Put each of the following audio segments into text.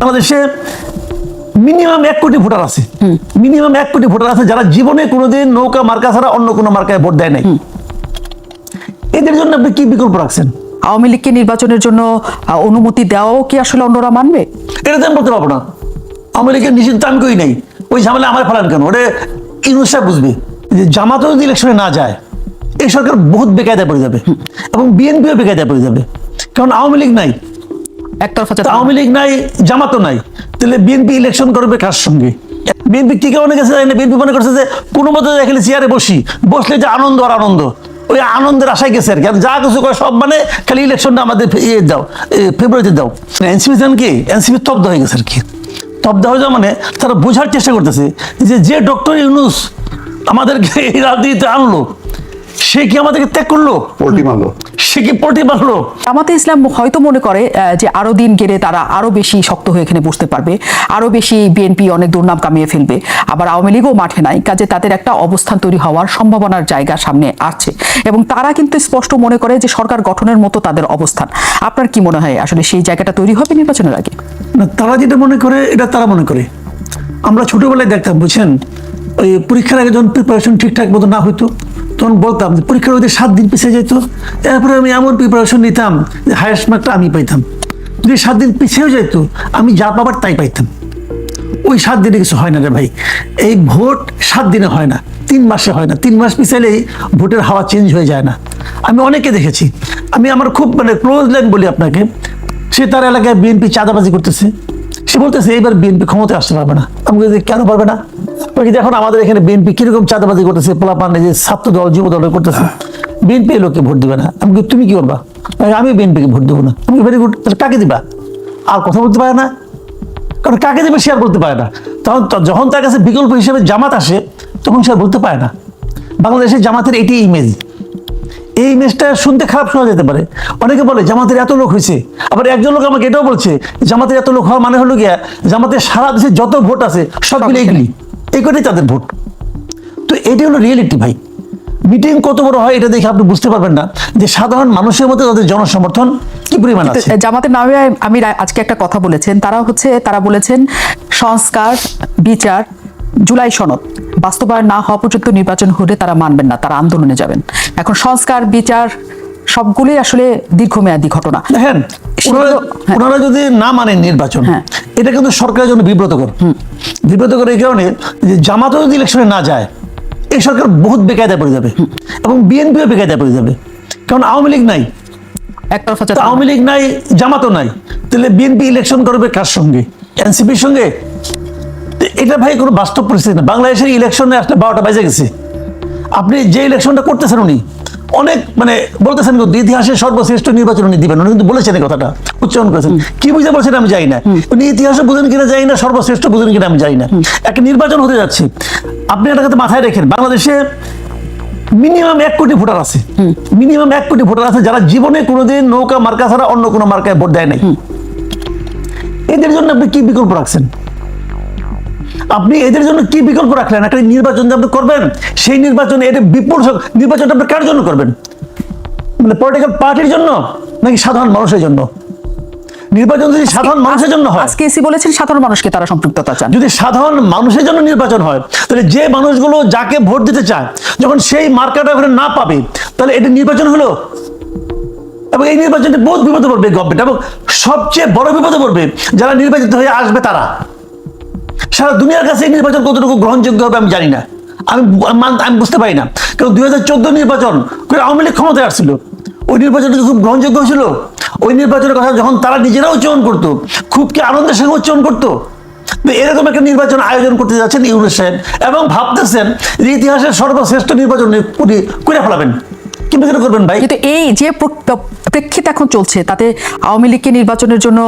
বাংলাদেশে মিনিমাম 1 কোটি ভোটার আছে, মিনিমাম 1 কোটি ভোটার আছে যারা জীবনে কোনোদিন নৌকা মার্কা ছাড়া অন্য কোনো মার্কায় ভোট দেয় নাই। এদের জন্য আপনি কি বিকল্প রাখছেন? আওয়ামী লীগকে নির্বাচনের জন্য অনুমতি দেওয়াও কি আসলে অন্যরা মানবে? এটা তো আমি বলতে পারবো না। আওয়ামী লীগের নিষিদ্ধ আমি কই নাই, ওই ঝামেলা আমার ফেলান কেন? ওটা ইউনূস সাহেব বুঝবে যে জামাতও যদি ইলেকশনে না যায় এই সরকার বহুত বেকায়দায় পড়ে যাবে এবং বিএনপিও বেকায়দায় পড়ে যাবে। কারণ আওয়ামী লীগ নাই, একতরফা আওয়ামী লীগ নাই, জামাতও নাই, তাহলে বিএনপি ইলেকশন করবে কার সঙ্গে? বিএনপি কি কারণে গেছে জানি না, বিএনপি মনে করছে যে কোনো মতো এখানে চেয়ারে বসলে যে আনন্দ আর আনন্দ, ওই আনন্দের আশায় গেছে আর কি। আর যা কিছু করে সব মানে খালি ইলেকশনটা আমাদের দাও, ফেব্রুয়ারিতে দাও। এনসিপি জান কি এনসিপি তব্দ হয়ে গেছে আর কি। তব্দ হয়ে যাওয়া মানে তারা বোঝার চেষ্টা করতেছে যে ডক্টর ইউনূস আমাদেরকে এই রাজনীতিতে আনলো, সে কি আমাদেরকে ত্যাগ করলো? পোল্টি মারলো। সে কি পোল্টি মারলো? জামাতে ইসলাম হয়তো মনে করে যে আরো দিন গেলে তারা আরো বেশি শক্ত হয়ে এখানে বসতে পারবে, আরো বেশি বিএনপি অনেক দুর্নাম কামিয়ে ফেলবে, আবার আওয়ামী লীগও মাঠে নাই, কাজে তাদের একটা অবস্থান তৈরি হওয়ার সম্ভাবনার জায়গা সামনে আছে এবং তারা কিন্তু স্পষ্ট মনে করে যে সরকার গঠনের মতো তাদের অবস্থান। আপনার কি মনে হয় আসলে সেই জায়গাটা তৈরি হবে নির্বাচনের আগে? না, তারা যেটা মনে করে এটা তারা মনে করে। আমরা ছোটবেলায় দেখতাম, বুঝছেন, ওই পরীক্ষার আগে যখন প্রিপারেশন ঠিকঠাক মতো না হইতো তখন বলতাম যে পরীক্ষার ওদের 7 দিন পিছিয়ে যেত, এরপরে আমি এমন প্রিপারেশন নিতাম যে হায়েস্ট মার্কটা আমি পাইতাম। যদি 7 দিন পিছিয়েও যেত আমি যা পাবার তাই পাইতাম। ওই 7 দিনে কিছু হয় না রে ভাই। এই ভোট 7 দিনে হয় না, 3 মাসে হয় না। 3 মাস পিছালেই ভোটের হাওয়া চেঞ্জ হয়ে যায় না। আমি অনেকে দেখেছি, আমি আমার খুব ক্লোজ লাইন বলি আপনাকে, সে তার এলাকায় বিএনপি চাঁদাবাজি করতেছে, সে বলতেছে এইবার বিএনপি ক্ষমতায় আসতে পারবে না। আমি বলছি কেন পারবে না? দেখুন আমাদের এখানে বিএনপি কিরকম চাঁদাবাজি করতেছে, পোলাপান যে ছাত্র দল যুব দল করতেছে, বিএনপি লোককে ভোট দিবে না। আমি তুমি কি করবা? আমি বিএনপিকে ভোট দেবো না। আমি ভেরি গুড, তাহলে কাকে দিবা? আর কথা বলতে পারে না, কারণ কাকে দেবে সে আর বলতে পারে না। তখন যখন তার কাছে বিকল্প হিসেবে জামাত আসে তখন সে আর বলতে পারে না। বাংলাদেশের জামাতের এটি ইমেজ, এই ইমেজটা শুনতে খারাপ শোনা যেতে পারে। অনেকে বলে জামাতের এত লোক হয়েছে, আবার একজন লোক আমাকে এটাও বলছে জামাতের এত লোক হওয়া মানে হলো গিয়া জামাতের সারা দেশে যত ভোট আছে সবগুলো এইগুলি, এই কটাই তাদের ভোট। তো এটাই হলো রিয়েলিটি ভাই। মিটিং কত বড় হয় এটা দেখে আপনি বুঝতে পারবেন না যে সাধারণ মানুষের মধ্যে তাদের জনসমর্থন কি পরিমাণ আছে। জামাতের নামে আমি আজকে একটা কথা বলেছেন, তারা বলেছেন সংস্কার, বিচার, জুলাই সনদ বাস্তবায়ন না হওয়া পর্যন্ত নির্বাচন হলে তারা মানবেন না, তারা আন্দোলনে যাবেন। এখন সংস্কার, বিচার সবগুলোই আসলে দীর্ঘমেয়াদী ঘটনা। দেখেন ওনারা যদি না মানেন নির্বাচন, এটা কিন্তু সরকারের জন্য বিব্রতকর। বিব্রতকর এই কারণে যে জামাতও যদি ইলেকশনে না যায় এই সরকার বহুত বেকায়দায় পড়ে যাবে এবং বিএনপিও বেকায়দায় পড়ে যাবে। কারণ আওয়ামী লীগ নাই, একতরফা আওয়ামী লীগ নাই, জামাতও নাই, তাহলে বিএনপি ইলেকশন করবে কার সঙ্গে? এনসিপির সঙ্গে। এটা ভাই কোনো বাস্তব পরিস্থিতি না। বাংলাদেশের ইলেকশনে আসলে 12টা বাজে গেছে। আপনি যে ইলেকশনটা করতেছেন উনি অনেক বলতেছেন ইতিহাসের সর্বশ্রেষ্ঠ নির্বাচন উনি দিবেন, উনি কিন্তু বলেছেন এই কথাটা, উচ্চারণ করেছেন। কি বুঝে বলছেন আমি জানি না, উনি ইতিহাসও বুঝেন কিনা জানি না, সর্বশ্রেষ্ঠ বুঝেন কিনা আমি জানি না। একটা নির্বাচন হতে যাচ্ছে, আপনি একটা কথা মাথায় রেখেন, বাংলাদেশে মিনিমাম 1 কোটি ভোটার আছে, মিনিমাম 1 কোটি ভোটার আছে যারা জীবনে কোনোদিন নৌকা মার্কা ছাড়া অন্য কোনো মার্কায় ভোট দেয় নাই। এদের জন্য আপনি কি বিকল্প রাখছেন? আপনি এদের জন্য কি বিকল্প রাখলেন? একটা নির্বাচন যে আপনি করবেন, সেই নির্বাচনে এটা বিপুল নির্বাচনটা আপনি কার জন্য করবেন? পলিটিক্যাল পার্টির জন্য নাকি সাধারণ মানুষের জন্য? নির্বাচন যদি সাধারণ মানুষের জন্য হয়, আজকে এসি বলেছেন সাধারণ মানুষকে তারা সম্পৃক্ততা চান। যদি সাধারণ মানুষের জন্য নির্বাচন হয় তাহলে যে মানুষগুলো যাকে ভোট দিতে চায় যখন সেই মার্কাটা ওখানে না পাবে তাহলে এটা নির্বাচন হলো। এবং এই নির্বাচনটি বহুত বিপদে পড়বে গভর্নমেন্ট, এবং সবচেয়ে বড় বিপদে পড়বে যারা নির্বাচিত হয়ে আসবে তারা। সারা দুনিয়ার কাছে এই নির্বাচন কতটুকু গ্রহণযোগ্য হবে আমি জানি না, আমি বুঝতে পারি না। কারণ 2014 নির্বাচন করে আওয়ামী লীগ ক্ষমতায় আসছিল, ওই নির্বাচনটা খুব গ্রহণযোগ্য হয়েছিল। ওই নির্বাচনের কথা যখন তারা নিজেরাও উচ্চারণ করতো, খুব কি আনন্দের সঙ্গে উচ্চারণ করতো। এরকম একটা নির্বাচন আয়োজন করতে যাচ্ছেন ইউনূস সাহেব এবং ভাবতেছেন যে ইতিহাসের সর্বশ্রেষ্ঠ নির্বাচন করে ফেলাবেন। কিন্তু এটা করবেন ভাই, কিন্তু এই যে প্রেক্ষিত এখন চলছে তাতে আওয়ামী লীগকে নির্বাচনের জন্য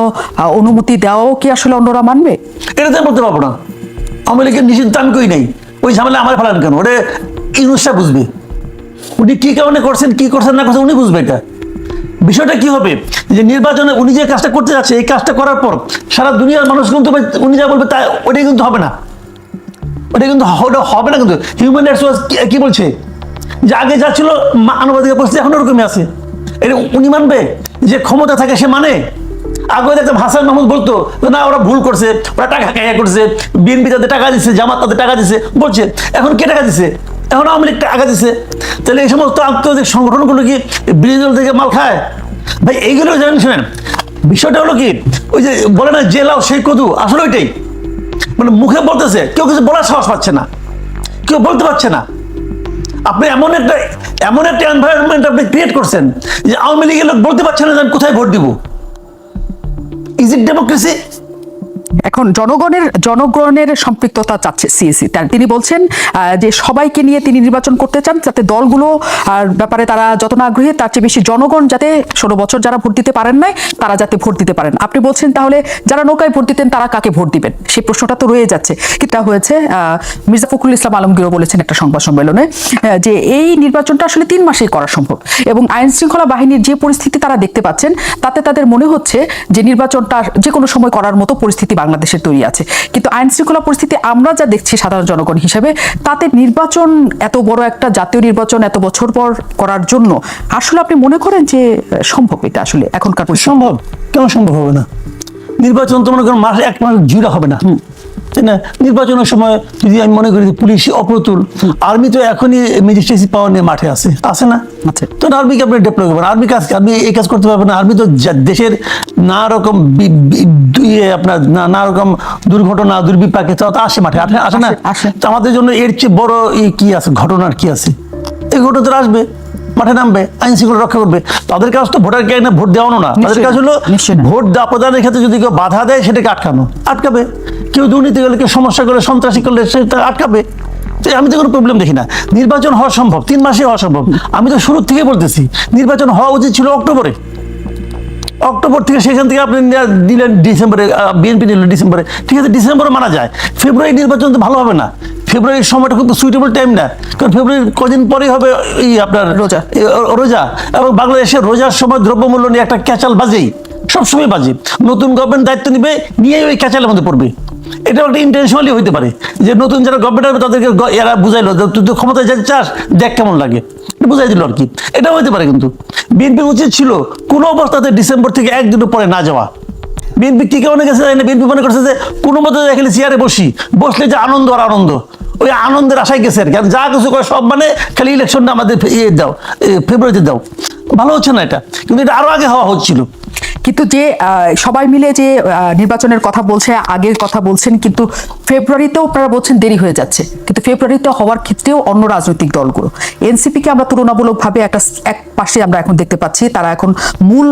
অনুমতি দেওয়াও কি আসলে অন্যরা মানবে? এটা তো বলতে পারবো না। আওয়ামী লীগের নিষিদ্ধ আমি কই নাই, ওই ঝামেলা আমার ফেলান কেন? ওটা ইউনূস সাহেব বুঝবে, উনি কি কারণে করছেন, কি করছেন না করছেন উনি বুঝবে। এটা বিষয়টা কি হবে যে নির্বাচনে উনি যে কাজটা করতে যাচ্ছে, এই কাজটা করার পর সারা দুনিয়ার মানুষ কিন্তু উনি যা বলবে তা ওটাই কিন্তু হবে না, ওটা কিন্তু হবে না। কিন্তু হিউম্যান রাইটস ওয়াচ কি বলছে যে আগে যা ছিল মানবাধিকার পরিস্থিতি এখন ওরকমই আছে। এটা উনি মানবে? যে ক্ষমতা থাকে সে মানে। আগে দেখতাম হাসান মাহমুদ বলতো যে না ওরা ভুল করছে, ওরা টাকা খাইয়া করছে, বিএনপি তাদের টাকা দিচ্ছে, জামাত তাদের টাকা দিচ্ছে বলছে। এখন কে টাকা দিচ্ছে? এখন আওয়ামী লীগ টাকা দিচ্ছে। তাহলে এই সমস্ত আন্তর্জাতিক সংগঠনগুলো কি বিরোধী দল থেকে মাল খায়? ভাই এইগুলো জানেন, শোনেন বিষয়টা হলো কি, ওই যে বলে না যে লাউ সেই কদু, আসলে ওইটাই। মানে মুখে বলতেছে, কেউ কিছু বলার সাহস পাচ্ছে না, কেউ বলতে পারছে না। আপনি এমন একটা এনভায়রনমেন্ট আপনি ক্রিয়েট করছেন যে আওয়ামী লীগের লোক বলতে পারছে না যে আমি কোথায় ভোট দিব। Is it democracy? এখন জনগণের সম্পৃক্ততা চাচ্ছে সিএসি। তিনি বলছেন যে সবাইকে নিয়ে তিনি নির্বাচন করতে চান, যাতে দলগুলো ব্যাপারে তারা যত না আগ্রহী তার চেয়ে বেশি জনগণ যাতে 16 বছর যারা ভোট দিতে পারেন নাই তারা যাতে ভোট দিতে পারেন। আপনি বলছেন তাহলে যারা নৌকায় ভোট দিতেন তারা কাকে ভোট দিবেন, সেই প্রশ্নটা তো রয়ে যাচ্ছে। কিন্তু হয়েছে মির্জা ফখরুল ইসলাম আলমগীরও বলেছেন একটা সংবাদ সম্মেলনে যে এই নির্বাচনটা আসলে 3 মাসেই করা সম্ভব, এবং আইন শৃঙ্খলা বাহিনীর যে পরিস্থিতি তারা দেখতে পাচ্ছেন তাতে তাদের মনে হচ্ছে যে নির্বাচনটা যে কোনো সময় করার মতো পরিস্থিতি বাংলাদেশের তৈরি আছে। কিন্তু আইন শৃঙ্খলা পরিস্থিতি আমরা যা দেখছি সাধারণ জনগণ হিসেবে, তাতে নির্বাচন, এত বড় একটা জাতীয় নির্বাচন এত বছর পর করার জন্য আসলে আপনি মনে করেন যে সম্ভব? এটা আসলে এখনকার সম্ভব? কেন সম্ভব হবে না? নির্বাচন তো মনে করেন এক মাস জুড়ে হবে না, তাই না? নির্বাচনের সময় যদি আমি মনে করি পুলিশ অপ্রতুল, আর্মি তো এখনই ম্যাজিস্ট্রেসি পাওয়ার নিয়ে মাঠে আছে না? তো আর্মিকে আপনি ডেপ্লয় করবেন, আর্মি এই কাজ করতে পারবেন না। আর্মি তো দেশের নানা রকম আপনার নানা রকম দুর্ঘটনা দুর্বিপাকে তো আসে মাঠে, আসে না? তো আমাদের জন্য এর চেয়ে বড় কি আছে, ঘটনার কি আছে? এই ঘটনা তো আসবে, মাঠে নামবে, আইন শৃঙ্খলা রক্ষা করবে। তাদের কাজ তো ভোটার কে ভোট দেওয়ানো না, তাদের কাজ হলো ভোট প্রদানের ক্ষেত্রে যদি কেউ বাধা দেয় সেটাকে আটকাবে। কেউ দুর্নীতি করলে, কেউ সমস্যা করলে, সন্ত্রাসী করলে সেটা আটকাবে। আমি তো কোনো প্রবলেম দেখি না। নির্বাচন হওয়া সম্ভব, 3 মাসে হওয়া সম্ভব। আমি তো শুরু থেকে বলতেছি নির্বাচন হওয়া উচিত ছিল অক্টোবর থেকে, সেখান থেকে আপনি দিলেন ডিসেম্বরে, বিএনপি নিল ডিসেম্বরে, ঠিক আছে, ডিসেম্বরে মানা যায়। ফেব্রুয়ারি নির্বাচন তো ভালো হবে না, ফেব্রুয়ারির সময়টা খুব সুইটেবল টাইম না, কারণ ফেব্রুয়ারির কদিন পরেই হবে আপনার রোজা, এবং বাংলাদেশের রোজার সময় দ্রব্যমূল্য নিয়ে একটা ক্যাচাল বাজেই, সবসময় বাজে। নতুন গভর্নমেন্ট দায়িত্ব নিবে, নিয়ে ওই ক্যাচালের মধ্যে পড়বে। এটা একটা ইন্টেনশনালি হইতে পারে যে নতুন যারা গভর্নমেন্ট হবে তাদেরকে এরা বুঝাইলো যে তুই তো ক্ষমতায় যেতে চাস, দেখ কেমন লাগে, বুঝাই দিল আর কি। এটা হইতে পারে। কিন্তু বিএনপির উচিত ছিল কোনো অবস্থাতে ডিসেম্বর থেকে একদিন পরে না যাওয়া। বিএনপি কি মনে গেছে, বিএনপি মনে করছে যে কোনো মতো এখানে চেয়ারে বসলে যে আনন্দ আর আনন্দ, ওই আনন্দের আশায় গেছে আর কি। যা কিছু করে সব মানে খালি ইলেকশনটা আমাদের দাও, ফেব্রুয়ারিতে দাও, ভালো হচ্ছে না এটা। কিন্তু এটা আরো আগে হওয়া হচ্ছিল। কিন্তু যে সবাই মিলে যে নির্বাচনের কথা বলছে, আগের কথা বলছেন, কিন্তু ফেব্রুয়ারিতেও আপনারা বলছেন দেরি হয়ে যাচ্ছে। কিন্তু ফেব্রুয়ারিতে হওয়ার ক্ষেত্রেও অন্য রাজনৈতিক দলগুলো, এনসিপিকে আমরা তুলনামূলকভাবে এক পাশে আমরা এখন দেখতে পাচ্ছি, তারা এখন মূল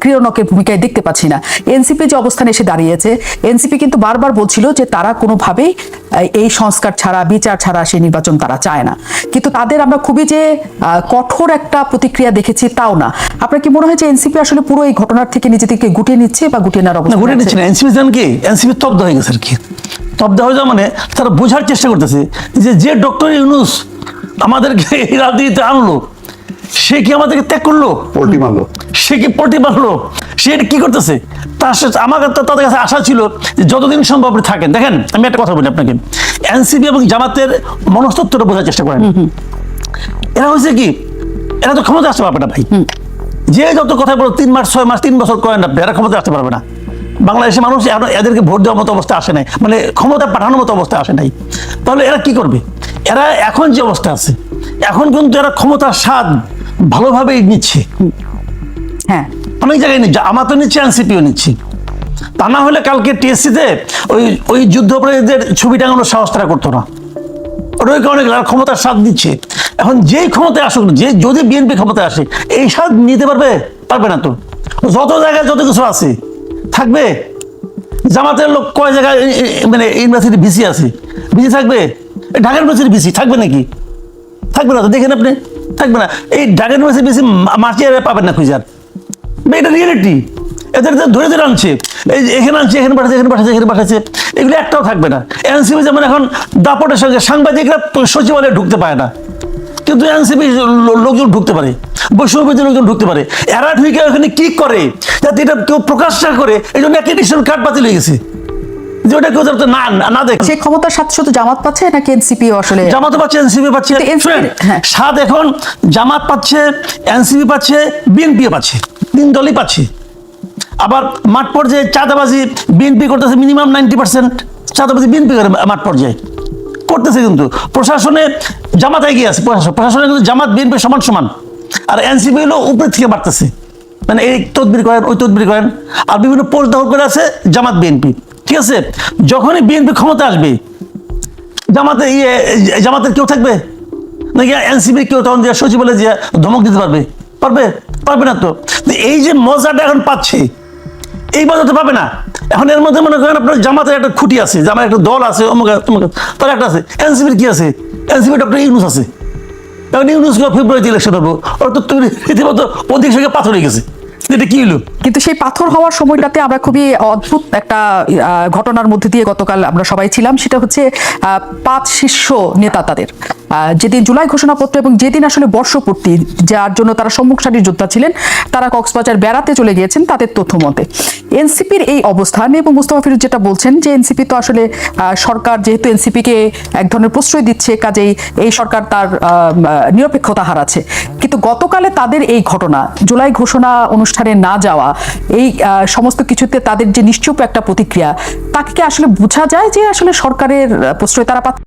ক্রীড়নকের ভূমিকায় দেখতে পাচ্ছি না। এনসিপি যে অবস্থানে এসে দাঁড়িয়েছে, এনসিপি কিন্তু বারবার বলছিল যে তারা কোনোভাবেই এই সংস্কার ছাড়া, বিচার ছাড়া সেই নির্বাচন তারা চায় না। কিন্তু তাদের আমরা খুবই যে কঠোর একটা প্রতিক্রিয়া দেখেছি তাও না। আপনার কি মনে হয় যে এনসিপি আসলে পুরো এই ঘটনার থেকে নিজেদেরকে গুটিয়ে নিচ্ছে বা গুটিয়ে নেওয়ার অবস্থা? গুটিয়ে নিচ্ছে না। এনসিপি জানেন কি, এনসিপি তব্দ হয়ে গেছে আর কি। তব্দ হয়ে যাওয়া মানে তারা বোঝার চেষ্টা করতেছে যে ডক্টর ইউনূস আমাদেরকে এই রাজনীতিতে আনলো, সে কি আমাদেরকে ত্যাগ করলো, পোল্ট্রি মারলো, সে কি পোল্ট্রি মারলো, সে এটা কি করতেছে। আমার তাদের কাছে আশা ছিল যে যতদিন সম্ভব আপনি থাকেন। দেখেন আমি একটা কথা বলি আপনাকে, এনসিপি এবং জামাতের মনস্তত্ত্বটা বোঝার চেষ্টা করেন। এরা হয়েছে কি, এরা তো ক্ষমতা আসতে পারবে না ভাই। যে যত কথা বলো 3 মাস 6 মাস 3 বছর করেন আপনি, এরা ক্ষমতা আসতে পারবে না। বাংলাদেশের মানুষ এখন এদেরকে ভোট দেওয়ার মতো অবস্থা আসে নাই, মানে ক্ষমতা পাঠানোর মতো অবস্থা আসে নাই। তাহলে এরা কি করবে? এরা এখন যে অবস্থা আছে, এখন কিন্তু এরা ক্ষমতার স্বাদ ভালোভাবেই নিচ্ছে। হ্যাঁ, অনেক জায়গায় নিচ্ছে, আমার তো নিচ্ছে, এনসিপিও নিচ্ছি। তা না হলে কালকে টিএসসিতে ওই যুদ্ধাপরাধীদের ছবি টাঙানোর সাহস তারা করতো না। ওই কারণে ক্ষমতার স্বাদ দিচ্ছে। এখন যেই ক্ষমতায় আসুক, যদি বিএনপি ক্ষমতায় আসে, এই স্বাদ নিতে পারবে না তো। যত জায়গায় যত কিছু আছে থাকবে। জামাতের লোক কয় জায়গায় মানে ইউনিভার্সিটি ভিসি আছে, ভিসি থাকবে। ঢাকা ইউনিভার্সিটি ভিসি থাকবে নাকি? থাকবে না তো, দেখেন আপনি, থাকবে না। এই ঢাকা ইউনিভার্সিটি ভিসি মার্চিয়ারে পাবেন না খুঁজার, এটা রিয়েলিটি। এদের ধরে আনছে, এই এখানে আনছে, এখানে পাঠাচ্ছে, এগুলো একটাও থাকবে না। এনসিপি যেমন এখন দাপটের সঙ্গে সাংবাদিকরা সচিবালয়ে ঢুকতে পারে না, কিন্তু এনসিপি লোকজন ঢুকতে পারে, বৈষম্যবিরোধী লোকজন ঢুকতে পারে। এরা ঢুকে ওখানে কি করে যাতে এটা কেউ প্রকাশ না করে, এই জন্য অ্যাক্রেডিটেশন কার্ড বাতিল হয়ে গেছে, যে ওটা কেউ যাতে না দেখে। সেই ক্ষমতার সাথে শুধু জামাত পাচ্ছে নাকি এনসিপি? আসলে জামাত পাচ্ছে, এনসিপি পাচ্ছে। স্বাদ এখন জামাত পাচ্ছে, এনসিপি পাচ্ছে, বিএনপিও পাচ্ছে, 3 দলই পাচ্ছে। আবার মাঠ পর্যায়ে চাঁদাবাজি বিএনপি করতেছে মিনিমাম 90%, চাঁদাবাজি বিএনপি করে মাঠ পর্যায়ে করতেছে, কিন্তু প্রশাসনে জামাত এগিয়ে আছে, প্রশাসনে কিন্তু জামাত বিএনপি সমান সমান, আর এনসিপি হলো উপর থেকে বাড়তেছে, মানে এই তদবির করেন ওই তদবির করেন, আর বিভিন্ন পোস্ট দখল করে আছে জামাত বিএনপি। ঠিক আছে, যখনই বিএনপি ক্ষমতা আসবে জামাতের কেউ থাকবে নাকি এনসিপি কেউ তখন যে সচিবালয়ে যে ধমক দিতে পারবে? পারবে না তো। এই যে মজাটা এখন পাচ্ছে, এই মজা তো পাবে না। এখন এর মধ্যে মনে করেন আপনার জামাতের একটা খুঁটি আছে, জামার একটা দল আছে, তার একটা আছে। এনসিপির কি আছে? এনসিপি ডক্টর ইউনূস আছে। এখন ইউনূসকে ফেব্রুয়ারিতে ইলেকশন হবো, ওর তো রীতিমতো অধিক সঙ্গে পাথর হয়ে গেছে। এটা কি হলো? কিন্তু সেই পাথর হওয়ার সময়টাতে আমরা খুবই অদ্ভুত একটা ঘটনার মধ্যে দিয়ে গতকাল আমরা সবাই ছিলাম। সেটা হচ্ছে 5 শীর্ষ নেতা তাদের যেদিন জুলাই ঘোষণাপত্র এবং যেদিন আসলে বর্ষপূর্তি, যার জন্য তারা সম্মুখ সারির যোদ্ধা ছিলেন, তারা কক্সবাজার বেড়াতে চলে গিয়েছেন তাদের তথ্য মতে। এনসিপির এই অবস্থান এবং মুস্তফা ফিরোজ যেটা বলছেন যে এনসিপি তো আসলে সরকার যেহেতু এনসিপিকে এক ধরনের প্রশ্রয় দিচ্ছে, কাজেই এই সরকার তার নিরপেক্ষতা হারাচ্ছে। কিন্তু গতকালে তাদের এই ঘটনা, জুলাই ঘোষণা অনুষ্ঠানে না যাওয়া, এই সমস্ত কিছুতে তাদের যে নিশ্চুপ একটা প্রতিক্রিয়া, তাকে আসলে বোঝা যায় যে আসলে সরকারের প্রশ্রয় তারা পাচ্ছে।